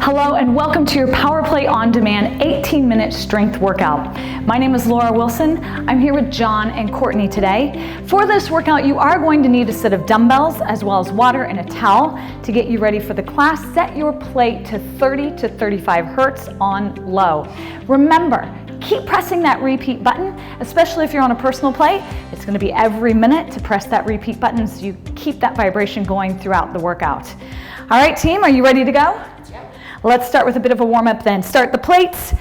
Hello and welcome to your Power Play On Demand 18-minute strength workout. My name is Laura Wilson. I'm here with John and Courtney today. For this workout, you are going to need a set of dumbbells as well as water and a towel to get you ready for the class. Set your plate to 30 to 35 hertz on low. Remember, keep pressing that repeat button, especially if you're on a personal play. It's going to be every minute to press that repeat button so you keep that vibration going throughout the workout. All right, team, are you ready to go? Let's start with a bit of a warm-up then. Start the plates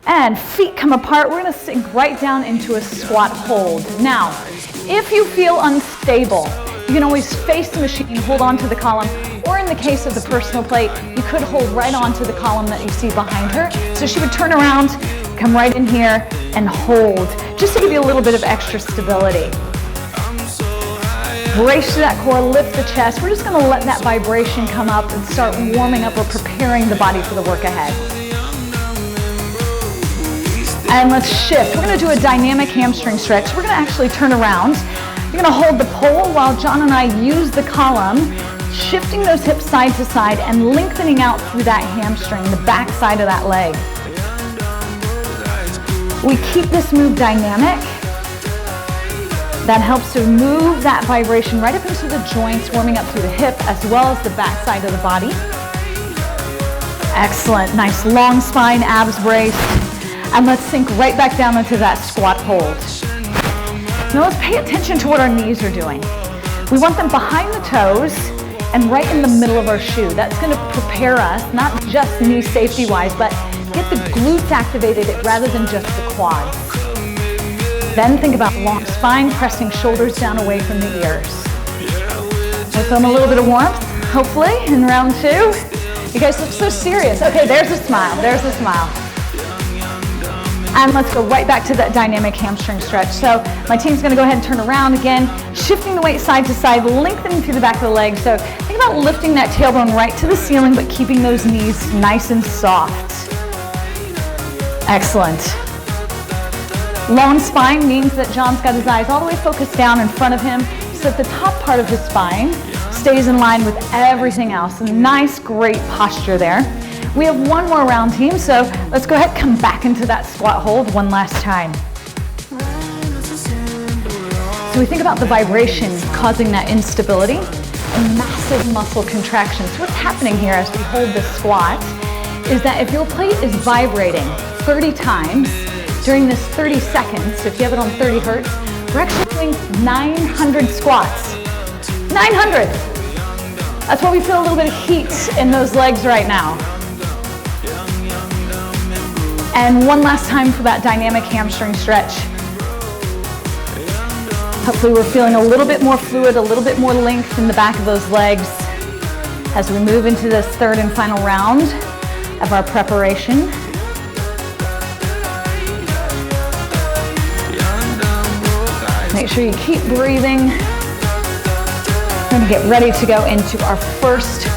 and feet come apart. We're going to sink right down into a squat hold. Now, if you feel unstable, you can always face the machine, hold on to the column, or in the case of the personal plate, you could hold right onto the column that you see behind her. So she would turn around, come right in here, and hold, just to give you a little bit of extra stability. Brace to that core, lift the chest. We're just going to let that vibration come up and start warming up or preparing the body for the work ahead. And let's shift. We're going to do a dynamic hamstring stretch. We're going to actually turn around. You're going to hold the pole while John and I use the column, shifting those hips side to side and lengthening out through that hamstring, the back side of that leg. We keep this move dynamic. That helps to move that vibration right up into the joints, warming up through the hip as well as the back side of the body. Excellent, nice long spine, abs braced. And let's sink right back down into that squat hold. Now let's pay attention to what our knees are doing. We want them behind the toes and right in the middle of our shoe. That's gonna prepare us, not just knee safety wise, but get the glutes activated rather than just the quads. Then think about long spine, pressing shoulders down away from the ears. Let's film a little bit of warmth, hopefully, in round two. You guys look so serious. Okay, there's a smile, there's a smile. And let's go right back to that dynamic hamstring stretch. So my team's gonna go ahead and turn around again, shifting the weight side to side, lengthening through the back of the leg. So think about lifting that tailbone right to the ceiling, but keeping those knees nice and soft. Excellent. Long spine means that John's got his eyes all the way focused down in front of him so that the top part of his spine stays in line with everything else. A nice, great posture there. We have one more round, team, so let's go ahead, come back into that squat hold one last time. So we think about the vibration causing that instability and massive muscle contraction. So what's happening here as we hold this squat is that if your plate is vibrating 30 times, during this 30 seconds, so if you have it on 30 hertz, we're actually doing 900 squats. 900! That's why we feel a little bit of heat in those legs right now. And one last time for that dynamic hamstring stretch. Hopefully we're feeling a little bit more fluid, a little bit more length in the back of those legs as we move into this third and final round of our preparation. Make sure you keep breathing. We're going to get ready to go into our first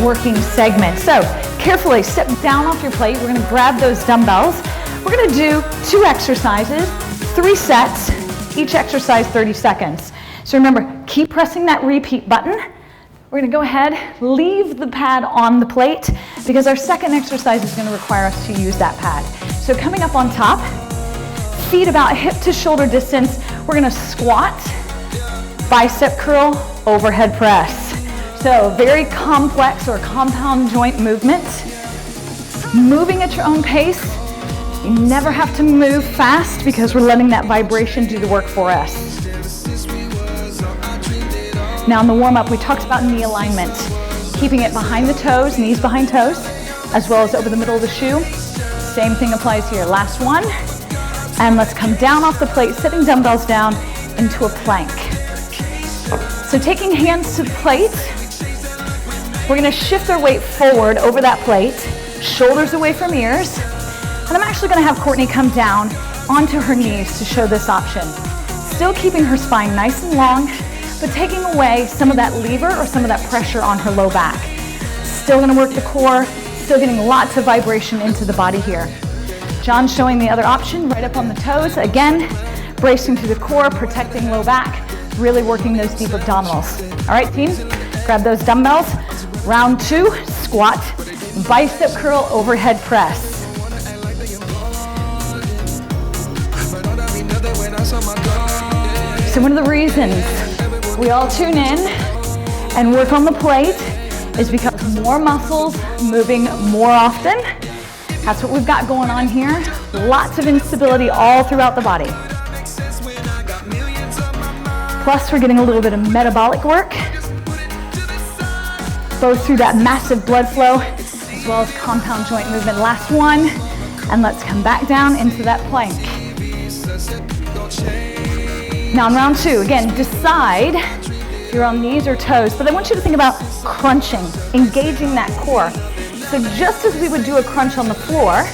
working segment. So carefully step down off your plate. We're going to grab those dumbbells. We're going to do 2 exercises, 3 sets, each exercise 30 seconds. So remember, keep pressing that repeat button. We're going to go ahead, leave the pad on the plate because our second exercise is going to require us to use that pad. So coming up on top, feet about hip to shoulder distance, we're gonna squat, bicep curl, overhead press. So very complex or compound joint movement. Moving at your own pace. You never have to move fast because we're letting that vibration do the work for us. Now in the warm-up, we talked about knee alignment. Keeping it behind the toes, knees behind toes, as well as over the middle of the shoe. Same thing applies here. Last one. And let's come down off the plate, setting dumbbells down into a plank. So taking hands to the plate, we're gonna shift our weight forward over that plate, shoulders away from ears, and I'm actually gonna have Courtney come down onto her knees to show this option. Still keeping her spine nice and long, but taking away some of that lever or some of that pressure on her low back. Still gonna work the core, still getting lots of vibration into the body here. John's showing the other option, right up on the toes. Again, bracing through the core, protecting low back, really working those deep abdominals. All right, team, grab those dumbbells. Round 2, squat, bicep curl overhead press. So one of the reasons we all tune in and work on the plate is because more muscles moving more often. That's what we've got going on here. Lots of instability all throughout the body. Plus we're getting a little bit of metabolic work, both through that massive blood flow as well as compound joint movement. Last one, and let's come back down into that plank. Now in round two, again, decide if you're on knees or toes, but I want you to think about crunching, engaging that core. So just as we would do a crunch on the floor,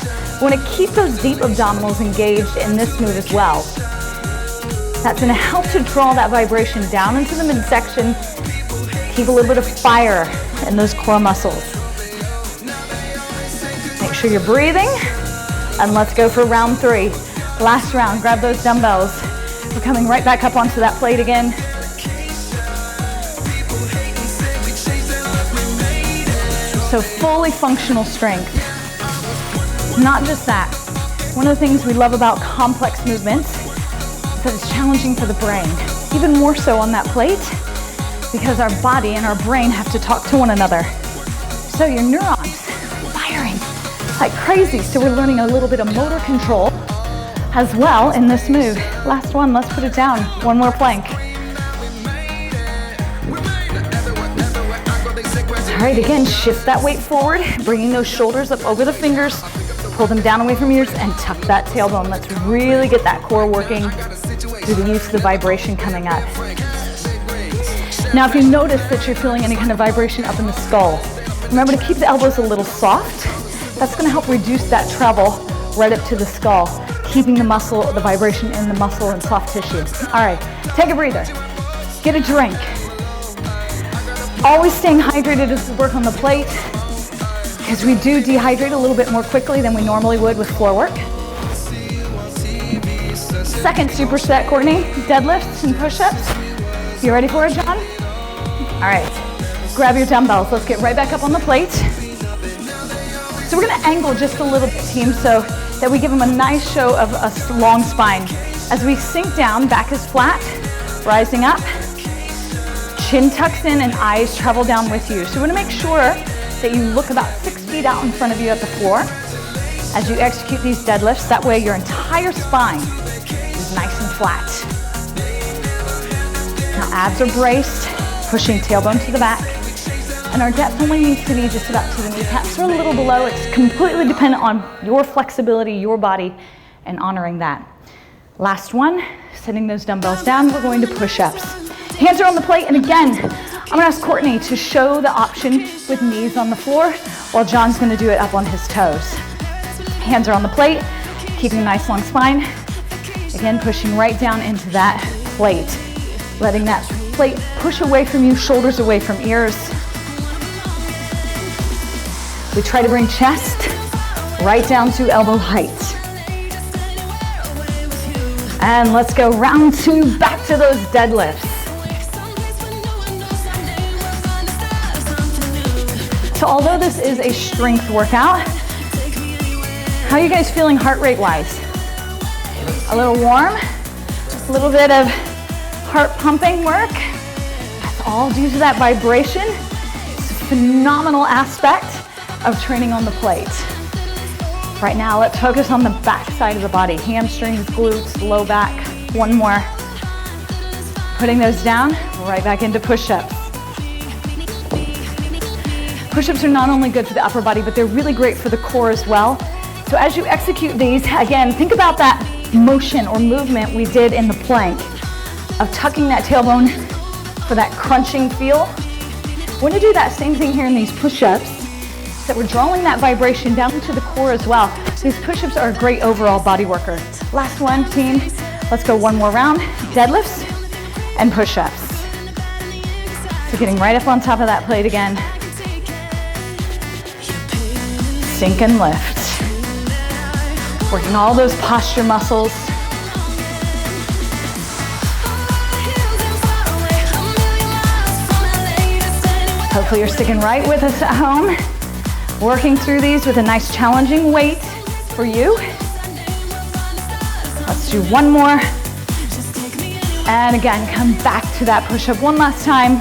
we want to keep those deep abdominals engaged in this move as well. That's going to help to draw that vibration down into the midsection, keep a little bit of fire in those core muscles. Make sure you're breathing, and let's go for round three. Last round, grab those dumbbells. We're coming right back up onto that plate again. So fully functional strength. Not just that. One of the things we love about complex movements is that it's challenging for the brain. Even more so on that plate because our body and our brain have to talk to one another. So your neurons firing like crazy. So we're learning a little bit of motor control as well in this move. Last one, let's put it down. One more plank. All right, again, shift that weight forward, bringing those shoulders up over the fingers, pull them down away from ears, and tuck that tailbone. Let's really get that core working through the use of the vibration coming up. Now, if you notice that you're feeling any kind of vibration up in the skull, remember to keep the elbows a little soft. That's gonna help reduce that travel right up to the skull, keeping the muscle, the vibration in the muscle and soft tissue. All right, take a breather, get a drink. Always staying hydrated as we work on the plate, because we do dehydrate a little bit more quickly than we normally would with floor work. Second superset, Courtney, deadlifts and push-ups. You ready for it, John? All right, grab your dumbbells. Let's get right back up on the plate. So we're gonna angle just a little bit, team, so that we give them a nice show of a long spine. As we sink down, back is flat, rising up. Chin tucks in and eyes travel down with you. So we want to make sure that you look about 6 feet out in front of you at the floor as you execute these deadlifts. That way your entire spine is nice and flat. Now abs are braced, pushing tailbone to the back. And our depth only needs to be just about to the kneecaps or a little below. It's completely dependent on your flexibility, your body, and honoring that. Last one, setting those dumbbells down, we're going to push-ups. Hands are on the plate, and again, I'm gonna ask Courtney to show the option with knees on the floor while John's gonna do it up on his toes. Hands are on the plate, keeping a nice long spine. Again, pushing right down into that plate. Letting that plate push away from you, shoulders away from ears. We try to bring chest right down to elbow height. And let's go round two, back to those deadlifts. So although this is a strength workout, how are you guys feeling heart rate wise? A little warm, a little bit of heart pumping work. That's all due to that vibration. It's a phenomenal aspect of training on the plate. Right now, let's focus on the back side of the body. Hamstrings, glutes, low back. One more. Putting those down, right back into push-ups. Push-ups are not only good for the upper body, but they're really great for the core as well. So as you execute these, again, think about that motion or movement we did in the plank of tucking that tailbone for that crunching feel. We're gonna do that same thing here in these push-ups, so that we're drawing that vibration down to the core as well. These push-ups are a great overall body worker. Last one, team. Let's go one more round. Deadlifts and push-ups. So getting right up on top of that plate again. Sink and lift. Working all those posture muscles. Hopefully you're sticking right with us at home. Working through these with a nice challenging weight for you. Let's do one more. And again, come back to that push-up one last time.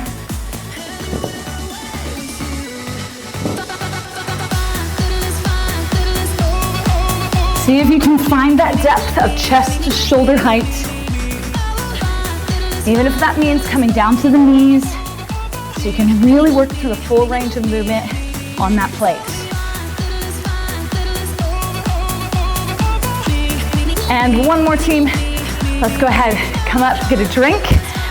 See if you can find that depth of chest to shoulder height. Even if that means coming down to the knees, so you can really work through the full range of movement on that plate. And one more, team. Let's go ahead, come up, get a drink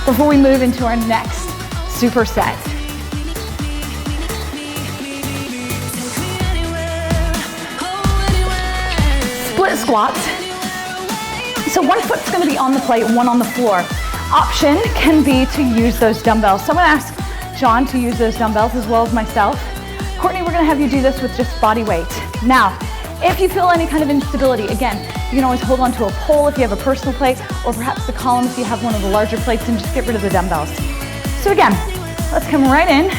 before we move into our next superset. Split squats. So one foot's gonna be on the plate, one on the floor. Option can be to use those dumbbells. So I'm gonna ask John to use those dumbbells as well as myself. Courtney, we're gonna have you do this with just body weight. Now, if you feel any kind of instability, again, you can always hold on to a pole if you have a personal plate, or perhaps the column if you have one of the larger plates, and just get rid of the dumbbells. So again, let's come right in.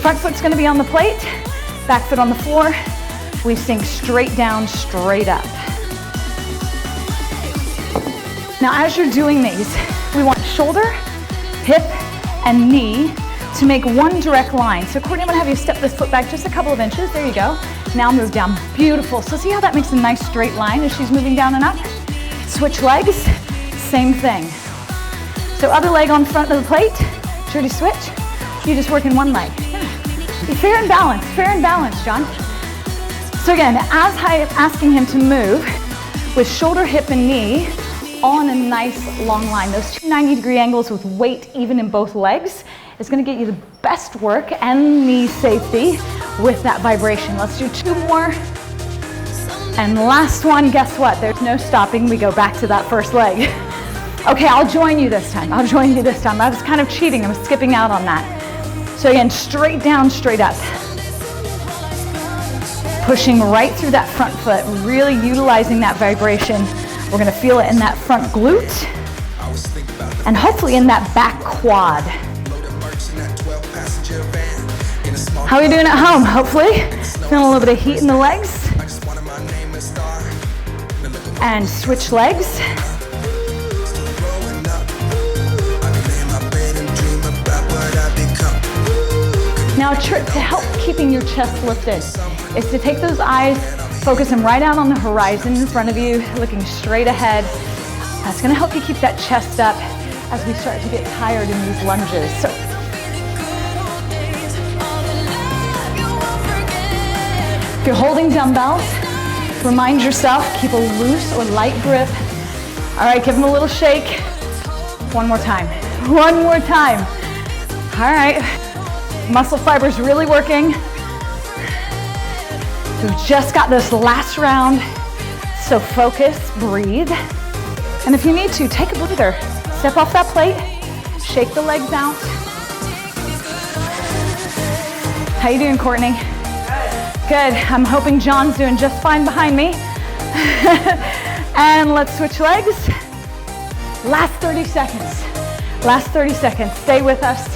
Front foot's gonna be on the plate, back foot on the floor. We sink straight down, straight up. Now, as you're doing these, we want shoulder, hip, and knee to make one direct line. So Courtney, I'm gonna have you step this foot back just a couple of inches. There you go. Now move down. Beautiful. So see how that makes a nice straight line as she's moving down and up? Switch legs, same thing. So other leg on front of the plate. Should you switch? You just work in one leg. Be fair and balanced, John. So again, as I'm asking him to move with shoulder, hip, and knee, all in a nice long line. Those two 90-degree angles with weight even in both legs is gonna get you the best work and knee safety with that vibration. Let's do two more. And last one, guess what? There's no stopping. We go back to that first leg. Okay, I'll join you this time. I was kind of cheating. I was skipping out on that. So again, straight down, straight up. Pushing right through that front foot, really utilizing that vibration. We're gonna feel it in that front glute and hopefully in that back quad. How are you doing at home? Hopefully feeling a little bit of heat in the legs. And switch legs. Now a trick to help keeping your chest lifted is to take those eyes, focus them right out on the horizon in front of you, looking straight ahead. That's gonna help you keep that chest up as we start to get tired in these lunges. So, if you're holding dumbbells, remind yourself, keep a loose or light grip. All right, give them a little shake. One more time. All right, muscle fibers really working. We've just got this last round, so focus, breathe. And if you need to, take a breather. Step off that plate, shake the legs out. How you doing, Courtney? Good. I'm hoping John's doing just fine behind me. And let's switch legs. Last 30 seconds. Stay with us.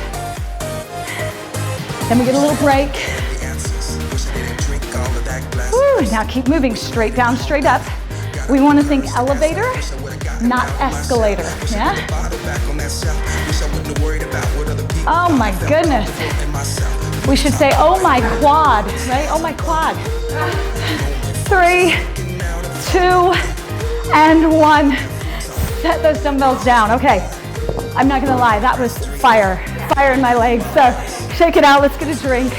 Then we get a little break. Woo, now keep moving straight down, straight up. We want to think elevator, not escalator, yeah? Oh my goodness. We should say, oh my quad, right? Oh my quad. 3, 2, and 1. Set those dumbbells down. Okay, I'm not gonna lie, that was fire in my legs. So shake it out, let's get a drink.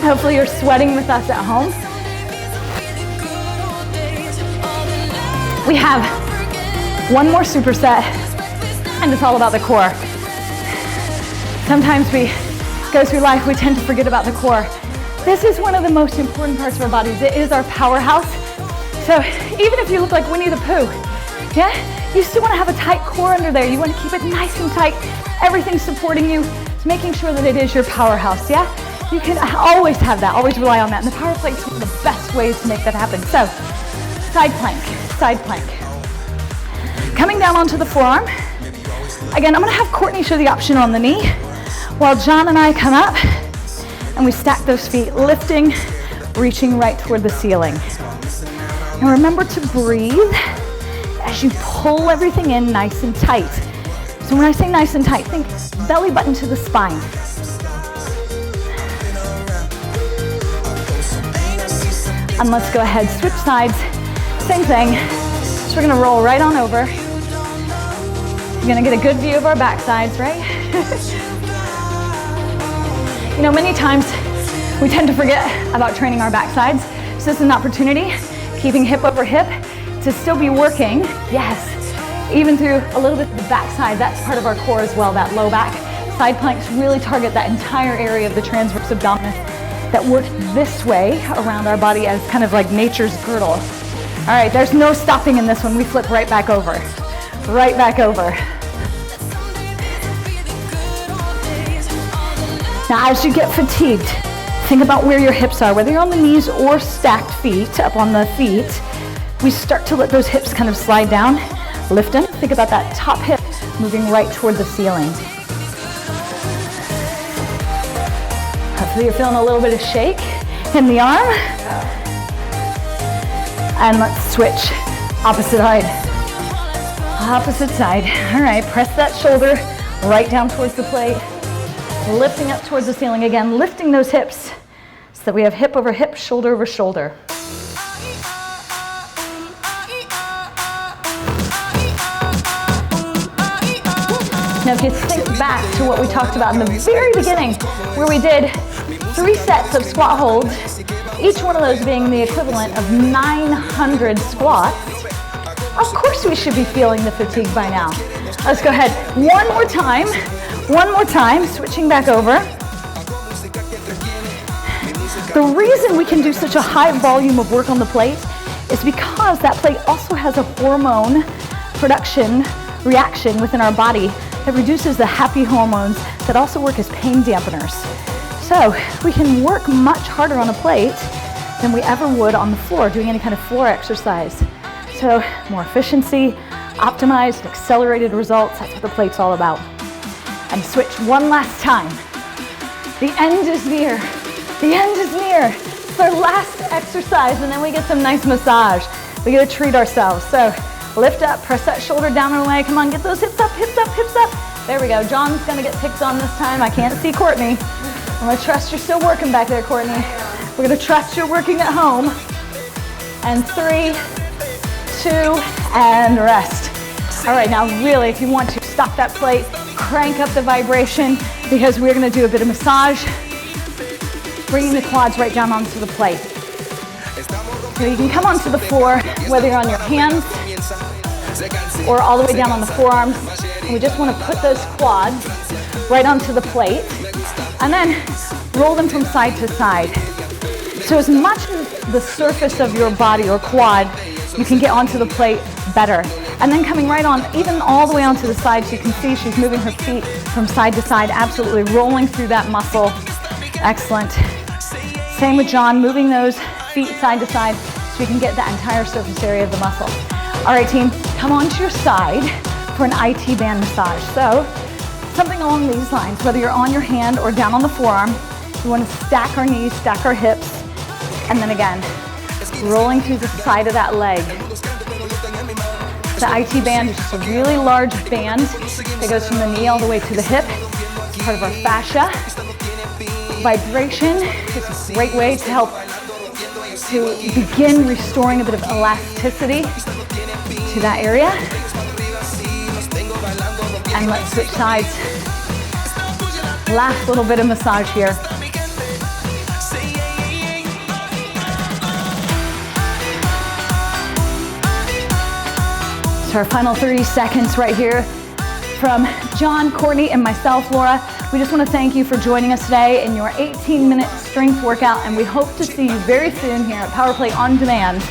Hopefully you're sweating with us at home. We have one more superset, and it's all about the core. Sometimes we go through life, we tend to forget about the core. This is one of the most important parts of our bodies. It is our powerhouse. So even if you look like Winnie the Pooh, yeah, you still want to have a tight core under there. You want to keep it nice and tight. Everything supporting you, making sure that it is your powerhouse, yeah? You can always have that, always rely on that. And the power plank is one of the best ways to make that happen. So, side plank. Coming down onto the forearm. Again, I'm gonna have Courtney show the option on the knee while John and I come up. And we stack those feet, lifting, reaching right toward the ceiling. And remember to breathe as you pull everything in nice and tight. So when I say nice and tight, think belly button to the spine. And let's go ahead, switch sides, same thing. So we're gonna roll right on over. You're gonna get a good view of our back sides, right? You know, many times we tend to forget about training our back sides. So this is an opportunity, keeping hip over hip, to still be working, yes, even through a little bit of the back side. That's part of our core as well, that low back. Side planks really target that entire area of the transverse abdominis that work this way around our body as kind of like nature's girdle. All right, there's no stopping in this one. We flip right back over. Right back over. Now, as you get fatigued, think about where your hips are, whether you're on the knees or stacked feet, up on the feet. We start to let those hips kind of slide down, lift them. Think about that top hip moving right toward the ceiling. Hopefully you're feeling a little bit of shake in the arm. And let's switch, opposite side. Opposite side. All right, press that shoulder right down towards the plate. Lifting up towards the ceiling again, lifting those hips so that we have hip over hip, shoulder over shoulder. Now if you think back to what we talked about in the very beginning, where we did 3 sets of squat holds, each one of those being the equivalent of 900 squats, of course we should be feeling the fatigue by now. Let's go ahead, one more time, switching back over. The reason we can do such a high volume of work on the plate is because that plate also has a hormone production reaction within our body that reduces the happy hormones that also work as pain dampeners. So we can work much harder on a plate than we ever would on the floor, doing any kind of floor exercise. So more efficiency, optimized, accelerated results, that's what the plate's all about. And switch one last time. The end is near. The end is near. It's our last exercise, and then we get some nice massage. We get to treat ourselves. So lift up, press that shoulder down and away. Come on, get those hips up, hips up, hips up. There we go. John's gonna get picked on this time. I can't see Courtney. I'm gonna trust you're still working back there, Courtney. We're gonna trust you're working at home. And 3, 2, and rest. All right, now really, if you want to, stop that plate, crank up the vibration, because we're gonna do a bit of massage, bringing the quads right down onto the plate. So you can come onto the floor, whether you're on your hands or all the way down on the forearms. And we just wanna put those quads right onto the plate, and then roll them from side to side. So as much as the surface of your body or quad you can get onto the plate, better. And then coming right on, even all the way onto the side, so you can see she's moving her feet from side to side, absolutely rolling through that muscle. Excellent. Same with John, moving those feet side to side so you can get that entire surface area of the muscle. All right, team, come onto your side for an IT band massage. So something along these lines, whether you're on your hand or down on the forearm, we want to stack our knees, stack our hips, and then again, rolling through the side of that leg. The IT band is just a really large band that goes from the knee all the way to the hip. It's part of our fascia. Vibration is a great way to help to begin restoring a bit of elasticity to that area. And let's switch sides. Last little bit of massage here. So our final 30 seconds right here from John, Courtney, and myself, Laura. We just want to thank you for joining us today in your 18-minute strength workout, and we hope to see you very soon here at Power Play On Demand.